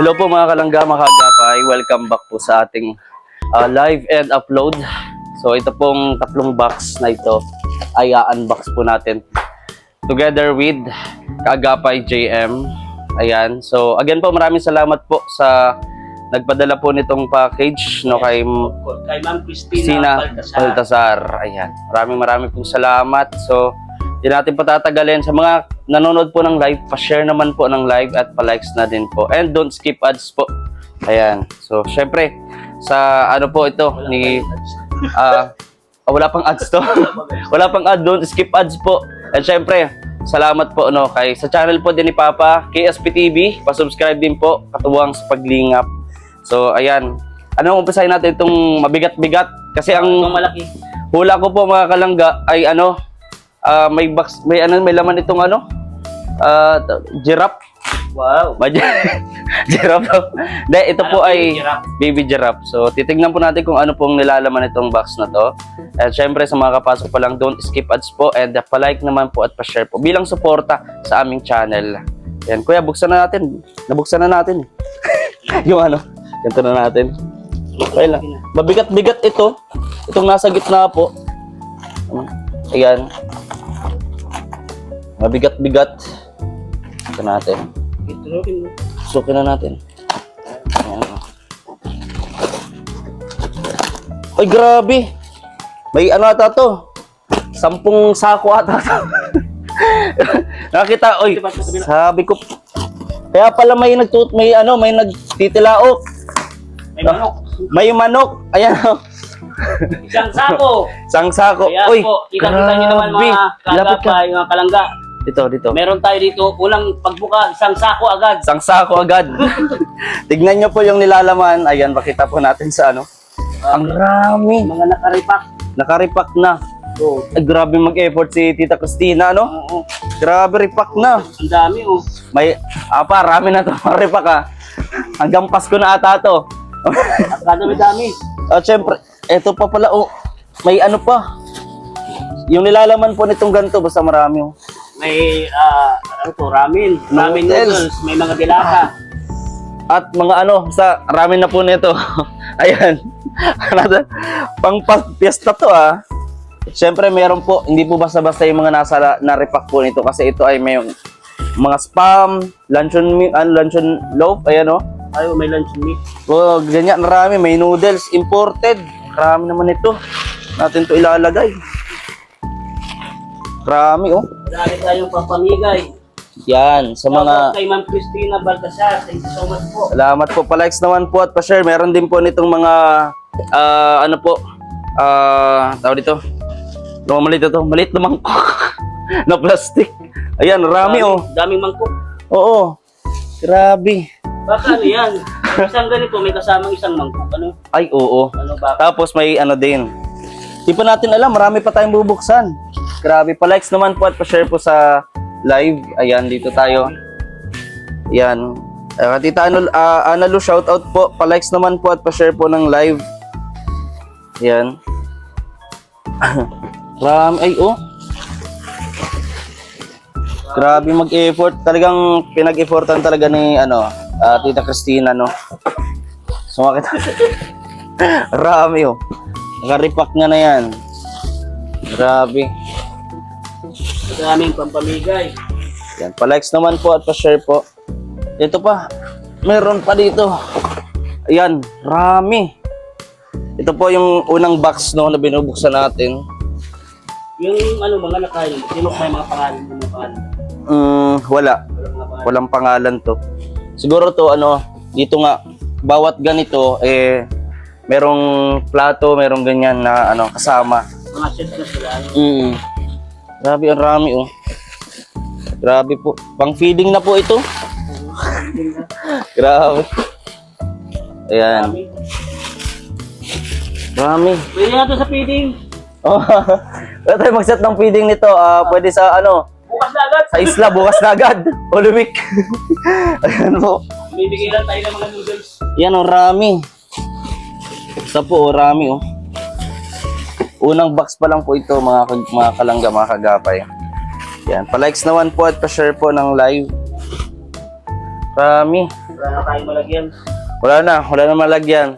Hello po mga kalangga, mga kagapay. Welcome back po sa ating live and upload. So ito pong tatlong box na ito ay unbox po natin together with Kaagapay JM. Ayan. So again po, maraming salamat po sa nagpadala po nitong package no, kay Ma'am Christina Sina Baltasar. Baltasar. Ayan. Maraming pong salamat. So hindi natin patatagalin. Sa mga nanonood po ng live, pa-share naman po ng live at pa-likes na din po. And don't skip ads po. Ayan. So, syempre, sa ano po ito, ni... wala pang ads to. Wala pang ad, don't skip ads po. And syempre, salamat po no, kay sa channel po din ni Papa, KSP TV. Pa-subscribe din po, katuwang sa paglingap. So, ayan. Anong umpisahin natin itong mabigat-bigat? Kasi ang malaki. hula ko po mga kalangga ay ano, may box, may laman itong ano, giraffe. Wow. Giraffe. Hindi, ito po ay Giraffe. baby giraffe. So, titignan po natin kung ano pong nilalaman itong box na to. At syempre, sa mga kapasok pa lang, don't skip ads po. And pa-like naman po at pa-share po bilang suporta sa aming channel. Yan, kuya, buksan na natin. Nabuksan na natin. Yung ano, ganito na natin. Okay lang. Mabigat-bigat ito. Itong nasa gitna po. Ayan. Mabigat-bigat. Ito natin. Sukin na natin. Ayan. Ay, grabe. May ano ata to? 10 sako ata to. Nakita, oy. Sabi ko. Kaya pala may nagtitilaok. May manok. May manok. Ayan. Isang sako. Isang sako. Kaya Uy, po, kita-kita nyo naman grabe. mga Lapit ka. kagapay, mga kalangga. Dito. Meron tayo dito, unang pagbuka, isang sako agad. Isang sako agad. Tignan nyo po yung nilalaman. Ayan, makita po natin sa ano. Ang rami. Mga nakaripak. Nakaripak na. Oo. Ay, grabe mag-effort si Tita Christina, no? Oo. Grabe, ripak na. Ang dami oh. May, rami na to, mga ripak ha. Hanggang Pasko na ata to. At kadami-dami. At syempre, eto pa pala, oh. May ano pa. Yung nilalaman po nitong ganito, basta marami, oh. May ramen. Ramen Noodles. noodles. May mga dilata. At mga ano, sa ramen na po nito. Ayan. Pang piyesta to ah. Siyempre meron po, hindi po basta-basta yung mga nasa na-repack po nito kasi ito ay may mga spam, luncheon loaf, ayan o. Ayaw, may lunch meat. Oh, ganyan, marami. May noodles, imported. Marami naman ito. Natin to ilalagay. Marami oh. Marami tayong papamigay. Yan, sa mga... Kay Ma'am Christina Baltasar. Thank you so much po. Salamat po, pa-likes naman po at pa-share. Meron din po nitong mga ano po, tawag dito. Maliit ito, maliit na mangkok na plastic. Ayan, rami oh. Daming mangkok. Oo. Grabe. Baka ano yan? Isang ganito, may kasamang isang mangkok. Ano? Ay, oo. Ano ba? Tapos may ano din. Di pa natin alam, marami pa tayong bubuksan. Grabe, pa-likes naman po at pa-share po sa live. Ayan, dito tayo. Ayan. Tita Analu, shoutout po. Pa-likes naman po at pa-share po ng live. Ayan. Ay, oh. Grabe mag-effort. Talagang pinag-effortan talaga ni, Tita Christina, no? Sumakit. Rami, oh. Nakaripak nga na yan. Grabe. Maraming pampamigay. Yan, pa-likes naman po at pa-share po. Ito pa, meron pa dito. Ayan, rami. Ito po yung unang box no, na binubuksan natin. Yung mga nakain, sino may mga pangalan mo mga pangalan? Wala. Walang pangalan to. Siguro to, dito nga, bawat ganito, merong plato, merong ganyan na, kasama. Mga set na sila. Grabe, ang rami, oh. Grabe po. Pang-feeding na po ito. Grabe. Ayan. Rami. Pwede na ito sa feeding. Oh, pwede tayo mag-set ng feeding nito. Pwede sa, Bukas na agad. sa isla, bukas na agad. Olympic. Ayan po. Bibigyan lang tayo ng mga noodles. Yan, oh, rami. Isa po, oh, rami, oh. Unang box pa lang po ito, mga kalangga, mga kagapay. Yan, pa-likes naman po at pa-share po ng live. Rami. Wala na tayong malagyan. Wala na malagyan.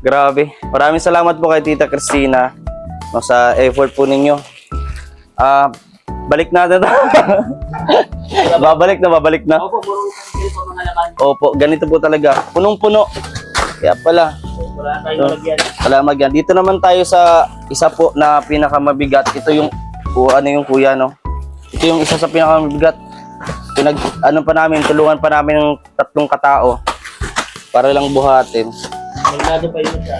Grabe. Maraming salamat po kay Tita Cristina no, sa effort po ninyo. Balik natin. babalik na. Opo, puro kasi po mga laman. Opo, ganito po talaga. Punong-puno. Kaya pala. Wala na tayong malagyan. Wala magyan. Dito naman tayo sa isa po na pinakamabigat. Ito yung ano yung kuya no. Ito yung isa sa pinakamabigat. Tulungan pa namin ng 3 katao para lang buhatin. Magdado pa yun siya.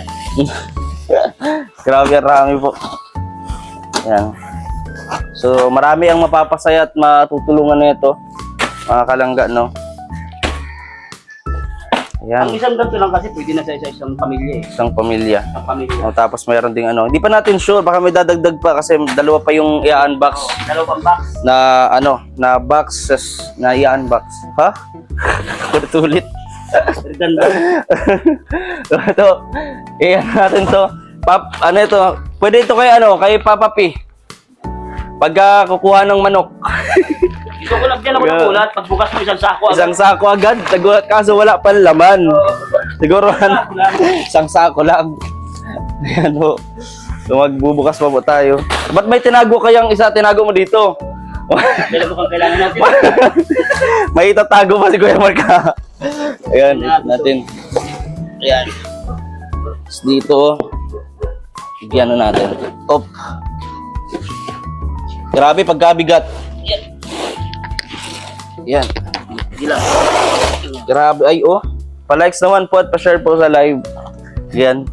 Grabe, rami po. Yan. So, marami ang mapapasaya at matutulungan nito, mga kalangga, no? Ayan. Ang isang ganito lang kasi pwede na sa isang pamilya eh. Isang pamilya. Isang pamilya. O, tapos mayroon ding ano. Hindi pa natin sure, baka may dadagdag pa kasi dalawa pa yung i-unbox Dalawang box. na na boxes na i-unbox. Ha? Ulit. Ganda. Ito, iyan natin to. Ano ito? Pwede ito kay Papa P. Pagka kukuha ng manok. Ito ko lang dyan ako nagulat. Pagbukas mo isang sako. Isang sako agad. Nagulat kaso wala pa laman. Siguro isang sako lang. Ayan ho. So magbubukas pa po tayo. Ba't may tinago kayang isa? Tinago mo dito. Dala mo kang kailangan natin. May itatago pa si Kuya Marka. Ayan, natin. Ayan. Tapos dito. Bigyan natin. Op. Grabe pagkabigat. Yan. Gila. Grabe. Ay, oh. Pa-likes naman po at pa-share po sa live. Yan.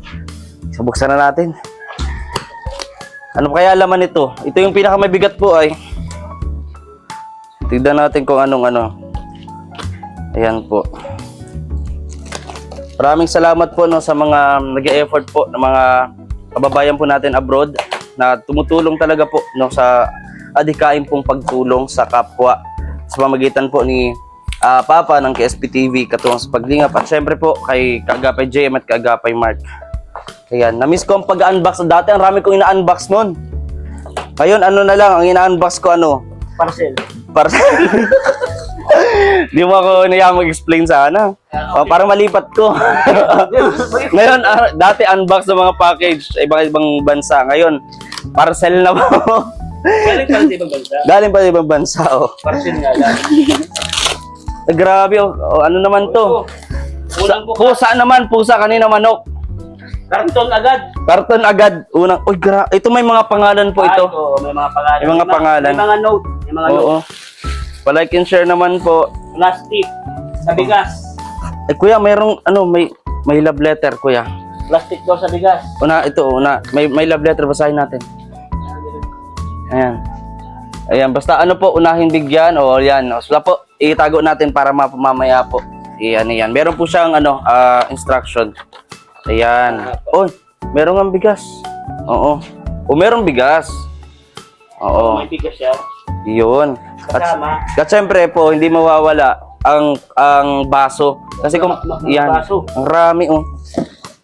Sabuksan na natin. Ano kaya laman ito? Ito yung pinakamabigat po ay. Tignan natin kung anong ano. Ayan po. Maraming salamat po no, sa mga nag-e-effort po ng mga kababayan po natin abroad na tumutulong talaga po no, sa adhikain pong pagtulong sa kapwa sa pamamagitan po ni Papa ng KSP TV katulong sa paglingap at syempre po kay Kaagapay JM at Kaagapay Mark. Ayan, na-miss ko ang pag-unbox. Dati ang rami kong ina-unbox noon. Ngayon ano na lang, ang ina-unbox ko ano? Parcel. Di mo ako niyang mag-explain sana. Para malipat ko. Ngayon, dati unbox ng mga package sa ibang bansa. Ngayon, parcel na po. Galing pa sa ibang bansa. Galing pa sa ibang bansa, oh. Parcel nga lang. Grabe, oh. Ano naman to? Pusa naman, pusa. Kanina manok. Karton agad. Karton agad. Unang, uy, ito may mga pangalan po ito. Ito, may mga pangalan. May mga pangalan. May mga note. May mga note. Oo. Pa-like and share naman po. Plastic. Sa bigas. Eh, kuya, mayroong, may love letter, kuya. Plastic daw sa bigas. Una. May love letter, basahin natin. Ayan. Ayan, basta ano po, unahin bigyan. O, yan. O, sila po, itago natin para mamaya po. Ayan, ayan. Meron po siyang, instruction. Ayan. Oh, meron ang bigas. Oo. O, merong bigas. Oo. May bigas siya. Yun. Kasama. At syempre po, hindi mawawala ang baso. Kasi kung, yan. Baso. Ang rami, oh.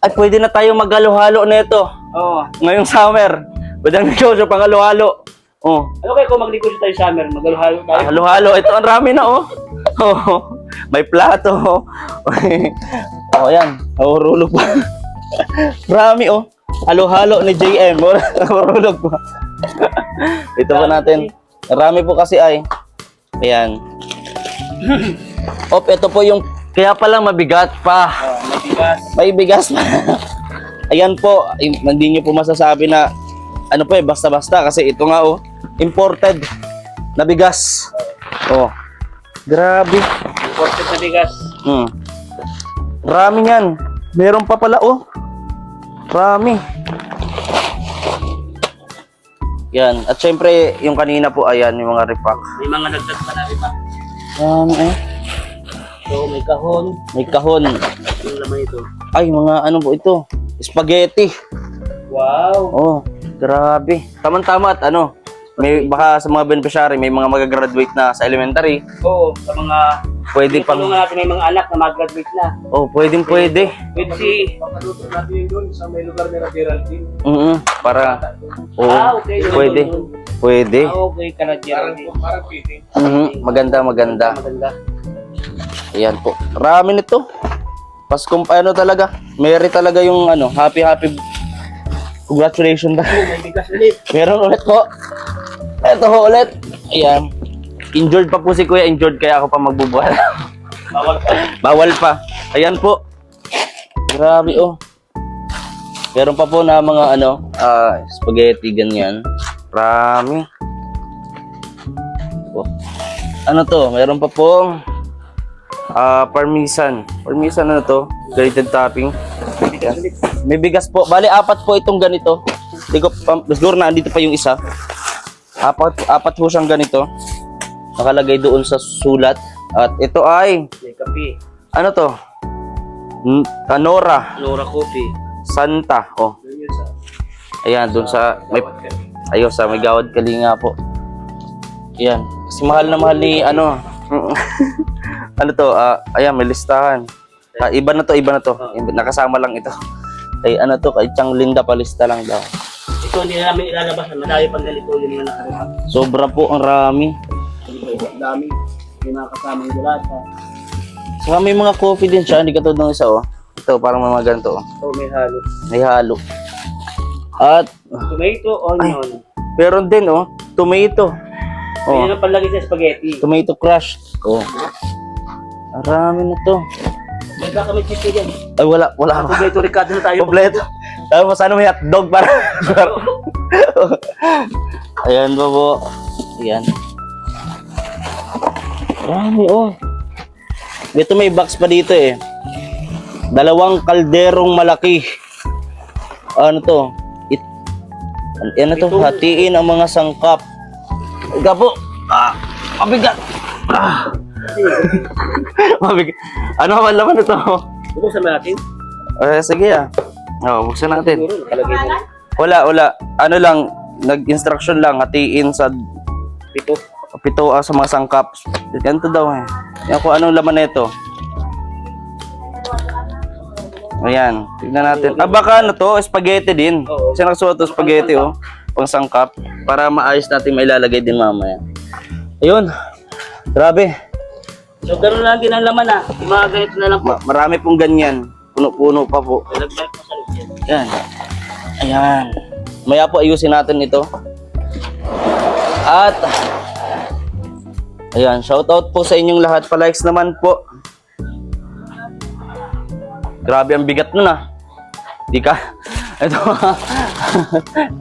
Ay, pwede na tayo maghalo-halo na ito. Oo. Ngayong summer. Pwede ang negosyo pang halo-halo. Oh. Ano kayo kung mag-negosyo tayo sa summer? Mag-halo tayo? Halo-halo. Ito, ang rami na, oh. Oh. May plato, oh. Oh, yan. Nahurulog pa. Rami, oh. Halo-halo ni JM. Nahurulog pa. Ito pa natin. Rami po kasi ay. Ayan. Op, ito po yung kaya pala mabigat pa. May bigas. May bigas pa. Ayan po, hindi nyo po masasabi na ano po basta-basta kasi ito nga oh, imported na bigas. Oh. Grabe. Imported na bigas. Rami yan. Meron pa pala oh. Rami. Yan. At syempre, yung kanina po, ayan, yung mga repack. May mga nagdag pa na pa. Yan eh. So, may kahon. May kahon. Yung laman ito. Ay, mga ano po ito? Spaghetti. Wow. Oh, grabe. Tama-tama at ano, may baka sa mga beneficiary, may mga mag-graduate na sa elementary. Oo, sa mga Pwede pang, tulungan natin may mga anak na mag-graduate na. oh, pwede. With si... Papaluto natin yun doon sa may lugar ni Geraldine. Para, oh, okay. pwede. Pwede. Okay ka na, Geraldine. Parang feeding. Maganda. Maganda. Ayan po. Marami nito. Paskong ano talaga. Merry talaga yung ano. Happy. Congratulations. May bigas ulit. Meron ulit po. Ito ho ulit. Ayan. Injured pa po si Kuya. Injured kaya ako pa magbubuhat. Bawal pa. Bawal pa. Ayan po. Grabe oh. Meron pa po na mga ano, spaghetti ganyan. Marami. Oh. Ano to? Meron pa po parmesan. Parmesan ano to? Grated topping. Ayan. May bigas po. Bali, 4 po itong ganito. Hindi ko siguro na andito pa yung isa. 4 po siyang ganito. Nakalagay doon sa sulat. At ito ay May kape. ano to? Nora Nora Coffee. Santa. Oh. Yun yun sa... Ayan, doon sa may sa may Gawad Kalinga po. Ayan. Kasi mahal na mahal ni ano. Ano to? Ayan, may listahan. Iba na to. Nakasama lang ito. Kay ano to, kay Chang Linda palista lang daw. Ito hindi na namin ilalabas. Madami pang ganito yung mga nakarap. Sobra po ang rami. Ang dami. Yung mga kasamang dilata. Saka may mga coffee din siya, hindi katulad ng isa oh. Ito, parang mga ganito oh. So may halo. May halo. At Tomato, onion. meron din oh, tomato. Oh, Yan ang panlagay sa spaghetti. tomato crushed. Oh. Ang rami na to. Magkakamit chip dyan. Ay, wala ako. Kompleto Ricardo na tayo. Kompleto. Tapos ano may hotdog para. Ayan ba po? Ayan. Rami oh. Dito may box pa dito eh. 2 kalderong malaki. Ano to? Ano to? Hatiin ang mga sangkap. Ika po. Mabigat. Mabigat. Ano ang laman ito? Buksan ba natin? Sige buksan natin. Siguro nakalagay mo. Wala. Ano lang, nag-instruction lang, hatiin sa Pito. 7 sa mga sangkap. Ganito daw eh. Yan kung anong laman nito. Ayan, tignan natin. Baka ano to, spaghetti din. Oo. Kasi nagsuot to spaghetti oh, pang sangkap. Para maayos natin mailalagay din mamaya. Ayun, grabe. So gano'n lang din ang laman Yung mga ganito na lang po. Marami pong ganyan. Puno-puno pa po. Nag-bike mo sa loob yan. Ayan. Ayan. Maya po ayusin natin ito. At ayan, shoutout po sa inyong lahat. Pa-likes naman po. Grabe ang bigat nun Di ka. Ito.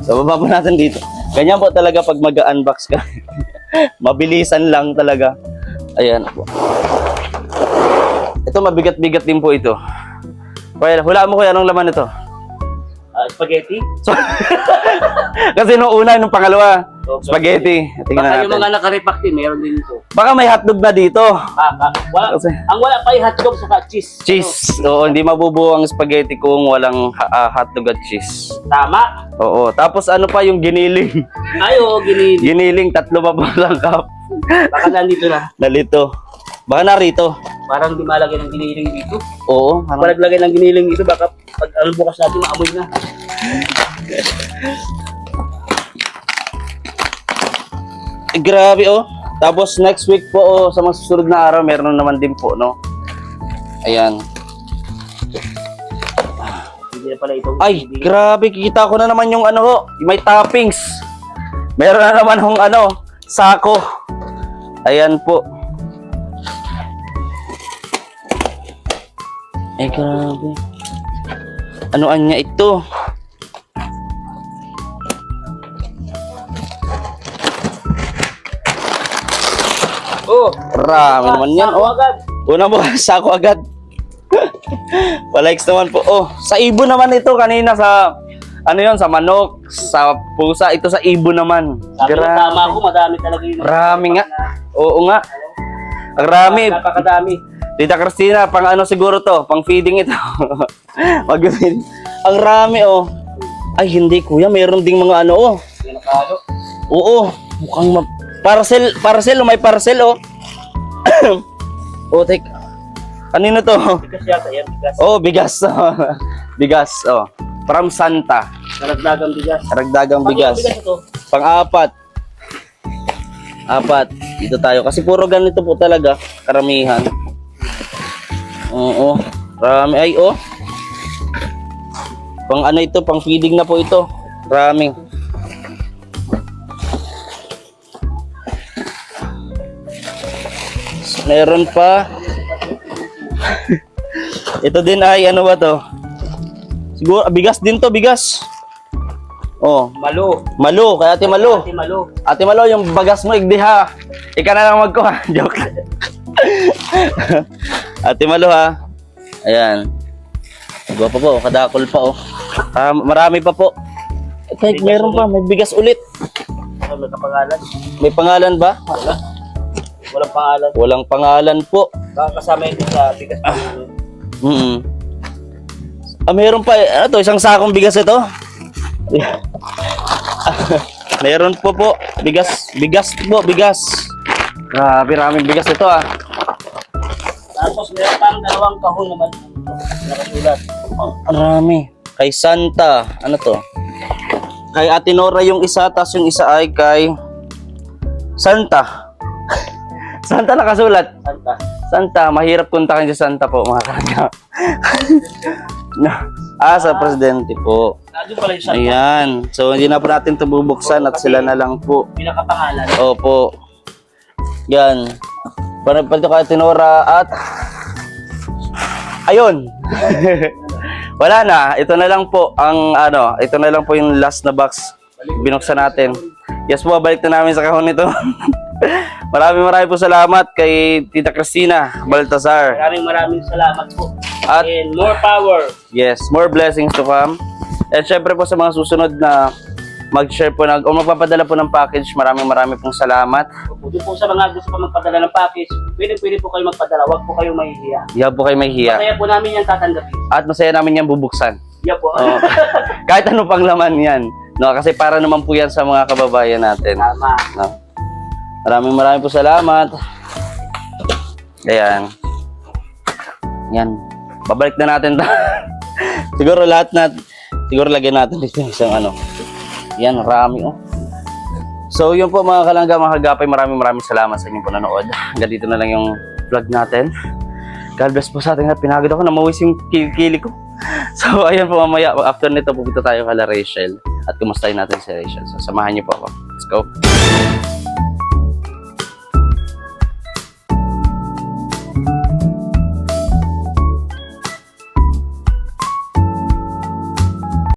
So baba po natin dito. Ganyan po talaga pag mag-unbox ka. Mabilisan lang talaga. Ayan po. Ito mabigat-bigat din po ito. Well, hulaan mo kuya anong laman ito. Spaghetti. Kasi nung una, nung pangalawa, Okay. spaghetti. Tingnan Baka yung natin. mga nakarepack din, meron din ito. Baka may hotdog na dito. Kasi- Ang wala pa yung hotdog sa cheese. Cheese. Oo, hindi mabubuo ang spaghetti kung walang hotdog at cheese. Tama. Oo. Tapos ano pa yung giniling? Ay, oo, ginili. Giniling, 3 pa po lang cup. Baka nandito na. Nalito. Baka narito. Parang di malagay ng giniling dito. Oo. Ano? Pag naglagay ng giniling dito, baka pag bukas natin, maamoy na. Grabe oh. Tapos next week po oh, sa mga susunod na araw, meron naman din po, no? Ayan. Hindi na pala itong Ay, grabe, kikita ko na naman yung ano ho, may toppings. Meron na naman hong ano, sako. Ayan po. Ay, grabe. Anoan niya ito? Oh, Rami naman yan, sako oh. agad. Una mo, sako agad. Pa-likes naman po. Oh, sa ibon naman ito kanina sa ano yon, sa manok, sa pusa, ito sa ibon naman. Sabi ko, tama ako, madami talaga yun. Rami nga. Oo nga. Ang rami. Napakadami. Tita Christina, pang ano siguro to? Pang feeding ito. Mag-feed. Ang rami oh. Ay hindi kuya, mayroon ding mga ano oh. Yan ang kalo. Oo, mukhang parcel, may parcel oh. Oh, take. Kanino to? Bigas yata yan, bigas. Oh, bigas. Bigas, oh. From Santa. Karagdagang bigas. Karagdagang bigas. Bigas ito. Pang-4. 4. Dito tayo. Kasi puro ganito po talaga. Karamihan. Oo. Rami. Ay, oh. Pang ano ito, pang feeding na po ito. Rami. Meron pa. Ito din ay ano ba to? Siguro bigas din to, bigas. Oh, Malo. Malo, kay Ate Malo. Ate Malo. Ate Malo, yung bagas mo igdi ha. Ika na lang magkuha. Joke lang. Ate Malo ha. Ayan. Gwapo po, kadakol pa oh. Marami pa po. Kahit meron pa, may bigas ulit. Ano may kapangalan? May pangalan ba? Wala. Walang pangalan. Walang pangalan po. Baka kasama ito sa bigas pa. Meron pa. Ano to? Isang sakong bigas ito? Meron po po. Bigas. Bigas po. Bigas. Grabe, raming bigas ito ah. Tapos meron pang dalawang kahon naman. Nakasulat. Ang rami. Kay Santa. Ano to? Kay Ate Nora yung isa, tapos yung isa ay kay Santa. Santa nakasulat. Santa. Santa, mahirap kontakin si Santa po, mga kanya. Sa presidente po. Nandun pala yung Santa. Ayan. So, hindi na po natin ito bubuksan at sila na lang po. Pinakapangalan. Opo. Yan. Panapalito kay Ate Nora at ayun. Wala na. Ito na lang po ang ano, ito na lang po yung last na box binuksan natin. Yes po, balik na namin sa kahon nito. Maraming po salamat kay Tita Cristina Baltasar. Maraming salamat po. At And more power. yes, more blessings to come. At syempre po sa mga susunod na mag-share po o magpapadala po ng package, maraming pong salamat. Doon po sa mga gusto pa magpadala ng package, pwede po kayo magpadala. Huwag po kayo mahihiya. Hindi po kayo may hiya. Kaya po namin yan tatanggapin. At masaya namin yan bubuksan. Yeah po. Oo. Kahit ano pang laman yan. No, kasi para naman po yan sa mga kababayan natin. Tama. No? Maraming po salamat. Ayan. Yan. Babalik na natin to. Siguro siguro lagyan natin dito isang ano. Yan, rami oh. So yun po mga kalangga, mga kagapay, maraming salamat sa inyong panonood. Hanggang dito na lang yung vlog natin. God bless po sa ating lahat. Pinagod ako, namawis yung kilikili ko. So ayun po, mamaya after nito pupunta tayo kala Rachel at kumustahin natin si Rachel. So samahan niyo po ako. Let's go.